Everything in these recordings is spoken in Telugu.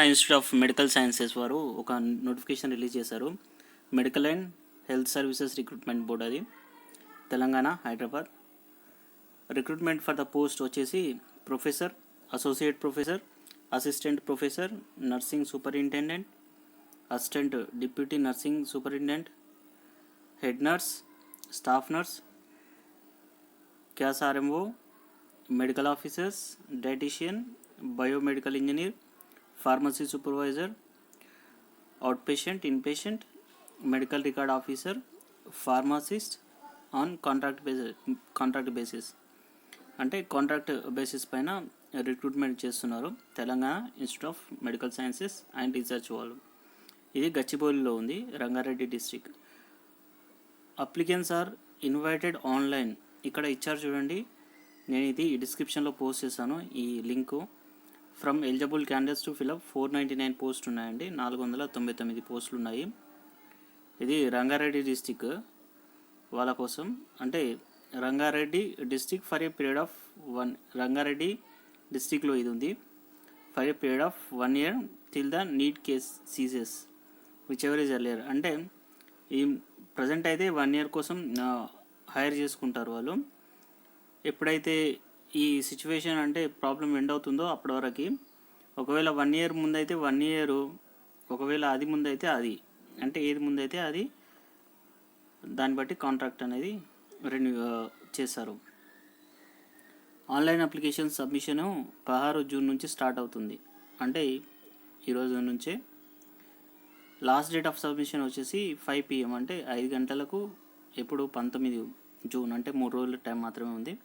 Telangana institute of medical sciences వారు ఒక నోటిఫికేషన్ రిలీజ్ చేశారు. Medical and health services recruitment board, అది Telangana, Hyderabad. Recruitment for the post వచ్చేసి professor, associate professor, assistant professor, nursing superintendent, assistant deputy nursing superintendent, head nurse, staff nurse, CAS RMO, medical officers, dietician, biomedical engineer, pharmacy supervisor, outpatient, inpatient, medical record officer, pharmacist on contract basis అంటే కాంట్రాక్ట్ బేసిస్ పైన రిక్రూట్మెంట్ చేస్తున్నారు Telangana institute of medical sciences and research వాళ్ళు. ఇది గచ్చిబౌలిలో ఉంది, Rangareddy district. Applicants are invited online. ఇక్కడ ఇచ్చారు చూడండి, నేను ఇది డిస్క్రిప్షన్లో పోస్ట్ చేశాను ఈ link. From eligible candidates to fill up 499 పోస్టులు ఉన్నాయండి, 499 పోస్టులు ఉన్నాయి. ఇది రంగారెడ్డి డిస్టిక్ వాళ్ళ కోసం, అంటే Rangareddy district for a period of Rangareddy డిస్టిక్లో ఇది ఉంది. For a period of 1 year till the NEET case ceases whichever is earlier. అంటే ఈ ప్రజెంట్ అయితే 1 year కోసం హైర్ చేసుకుంటారు వాళ్ళు. ఎప్పుడైతే ఈ సిచ్యువేషన్ అంటే ప్రాబ్లం ఎండ్ అవుతుందో అప్పటి వరకు, ఒకవేళ 1 year ముందైతే 1 year, ఒకవేళ అది ముందైతే అది, అంటే ఏది ముందైతే అది, దాన్ని బట్టి కాంట్రాక్ట్ అనేది రెన్యూ చేస్తారు. ఆన్లైన్ అప్లికేషన్ సబ్మిషను 16 June నుంచి స్టార్ట్ అవుతుంది, అంటే ఈరోజు నుంచే. లాస్ట్ డేట్ ఆఫ్ సబ్మిషన్ వచ్చేసి 5 PM, అంటే 5 గంటలకు. ఎప్పుడు 19 June, అంటే 3 రోజుల టైం మాత్రమే ఉంది.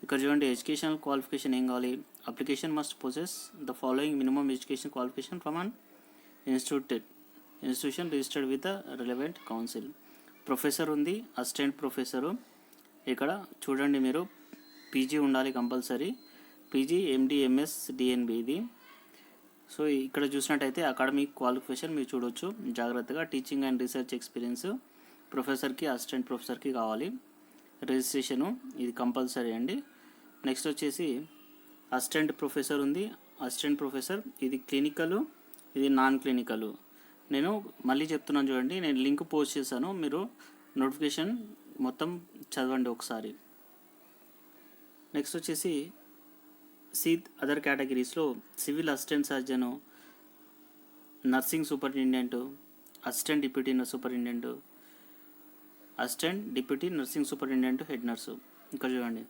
ఇక్కడ చూడండి, ఎడ్యుకేషనల్ క్వాలిఫికేషన్ ఏం కావాలి. Application must possess the following minimum education qualification from an institution registered with the relevant council. Professor ఉంది, అసిస్టెంట్ ప్రొఫెసరు. ఇక్కడ చూడండి మీరు, పీజీ ఉండాలి compulsory, PG, MD, MS, DNB ఇది. సో ఇక్కడ చూసినట్టయితే అకాడమిక్ క్వాలిఫికేషన్ మీరు చూడొచ్చు జాగ్రత్తగా. టీచింగ్ అండ్ రీసెర్చ్ ఎక్స్పీరియన్స్ ప్రొఫెసర్కి, అసిస్టెంట్ ప్రొఫెసర్కి కావాలి. రిజిస్ట్రేషను ఇది కంపల్సరీ అండి. నెక్స్ట్ వచ్చేసి అసిస్టెంట్ ప్రొఫెసర్ ఉంది. అసిస్టెంట్ ప్రొఫెసర్ ఇది క్లినికల్, ఇది నాన్ క్లినికల్. నేను మళ్ళీ చెప్తున్నాను చూడండి, నేను లింక్ పోస్ట్ చేశాను, మీరు నోటిఫికేషన్ మొత్తం చదవండి ఒకసారి. నెక్స్ట్ వచ్చేసి అదర్ కేటగిరీస్లో civil assistant surgeon, nursing superintendent, assistant deputy superintendent, assistant deputy nursing superintendent, head nurse. ఇక్కడ చూడండి,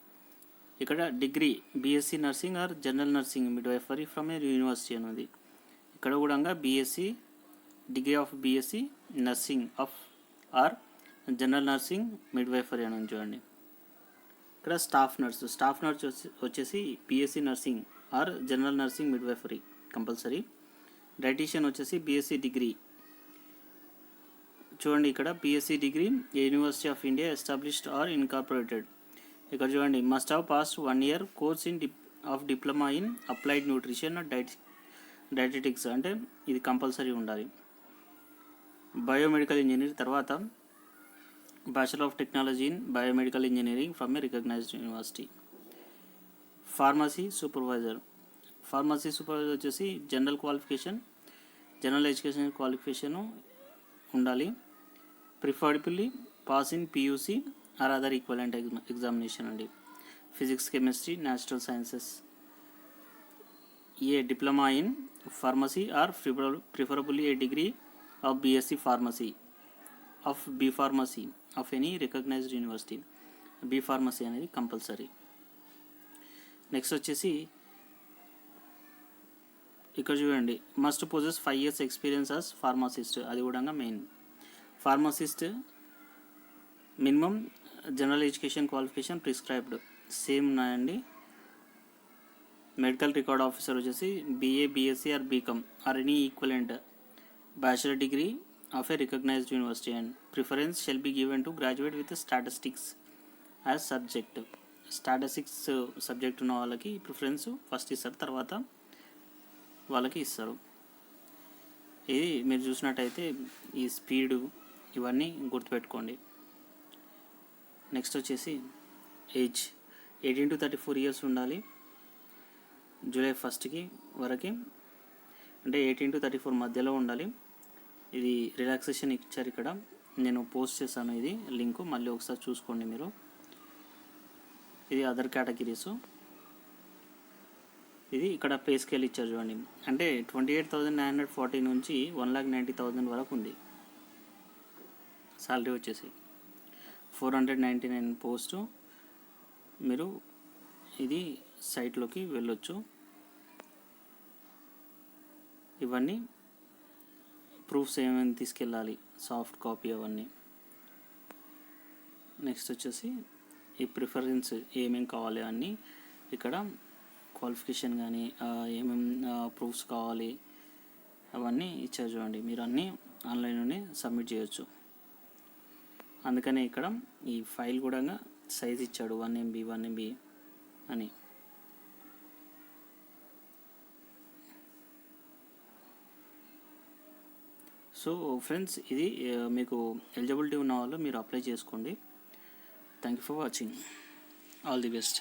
ఇక్కడ degree BSc nursing or general nursing midwifery from a university అనేది. ఇక్కడ కూడా BSc, degree of BSc nursing of or general nursing midwifery అని చూడండి. ఇక్కడ స్టాఫ్ నర్స్ వచ్చేసి BSc nursing or general nursing midwifery compulsory. Dietician వచ్చేసి బీఎస్సీ డిగ్రీ. చూడండి ఇక్కడ BSc degree university of India established or incorporated. ఇక్కడ చూడండి, must have passed 1 year course of diploma in applied nutrition dietetics, అంటే ఇది కంపల్సరీ ఉండాలి. బయోమెడికల్ ఇంజనీర్ తర్వాత bachelor of technology in biomedical engineering from a recognised university. Pharmacy supervisor వచ్చేసి general qualification, general education qualification ఉండాలి. Preferably pass in PUC or other equivalent examination అండి. Physics, chemistry, natural sciences. A diploma in pharmacy or preferably a degree of BSc pharmacy of B pharmacy of any recognised university. B pharmacy అనేది కంపల్సరీ. నెక్స్ట్ వచ్చేసి ఇక్కడ చూడండి, must possess 5 years experience as pharmacist, అది కూడా main. Pharmacist minimum general education qualification prescribed same ఉన్నాయండి. మెడికల్ రికార్డ్ ఆఫీసర్ వచ్చేసి BA, BSc or BCom or any equivalent bachelor degree of a recognised university. And preference shall be given to graduate with statistics as subject. Statistics subject ఉన్న వాళ్ళకి ప్రిఫరెన్స్ ఫస్ట్ ఇస్తారు, తర్వాత వాళ్ళకి ఇస్తారు. ఇది మీరు చూసినట్టయితే ఈ స్పీడు ఇవన్నీ గుర్తుపెట్టుకోండి. నెక్స్ట్ వచ్చేసి ఏజ్ 18 to 34 years ఉండాలి July 1st వరకు. అంటే 18 to 34 మధ్యలో ఉండాలి. ఇది రిలాక్సేషన్ ఇచ్చారు ఇక్కడ, నేను పోస్ట్ చేశాను ఇది లింకు, మళ్ళీ ఒకసారి చూసుకోండి మీరు. ఇది అదర్ కేటగిరీస్. ఇది ఇక్కడ పే స్కేల్ ఇచ్చారు చూడండి, అంటే 28,940 నుంచి 1,90,000 వరకు ఉంది శాలరీ వచ్చేసి. 499 పోస్టు. మీరు ఇది సైట్లోకి వెళ్ళొచ్చు. ఇవన్నీ ప్రూఫ్స్ ఏమేమి తీసుకెళ్ళాలి, సాఫ్ట్ కాపీ అవన్నీ. నెక్స్ట్ వచ్చేసి ఈ ప్రిఫరెన్స్ ఏమేమి కావాలి అన్నీ ఇక్కడ, క్వాలిఫికేషన్ కానీ ఏమేమి ప్రూఫ్స్ కావాలి అవన్నీ ఇచ్చారు చూడండి. మీరు అన్నీ ఆన్లైన్లోనే సబ్మిట్ చేయొచ్చు. అందుకనే ఇక్కడ ఈ ఫైల్ కూడా సైజ్ ఇచ్చాడు 1 MB 1 MB అని. సో ఫ్రెండ్స్, ఇది మీకు ఎలిజిబిలిటీ ఉన్న వాళ్ళు మీరు అప్లై చేసుకోండి. Thank you for watching. All the best.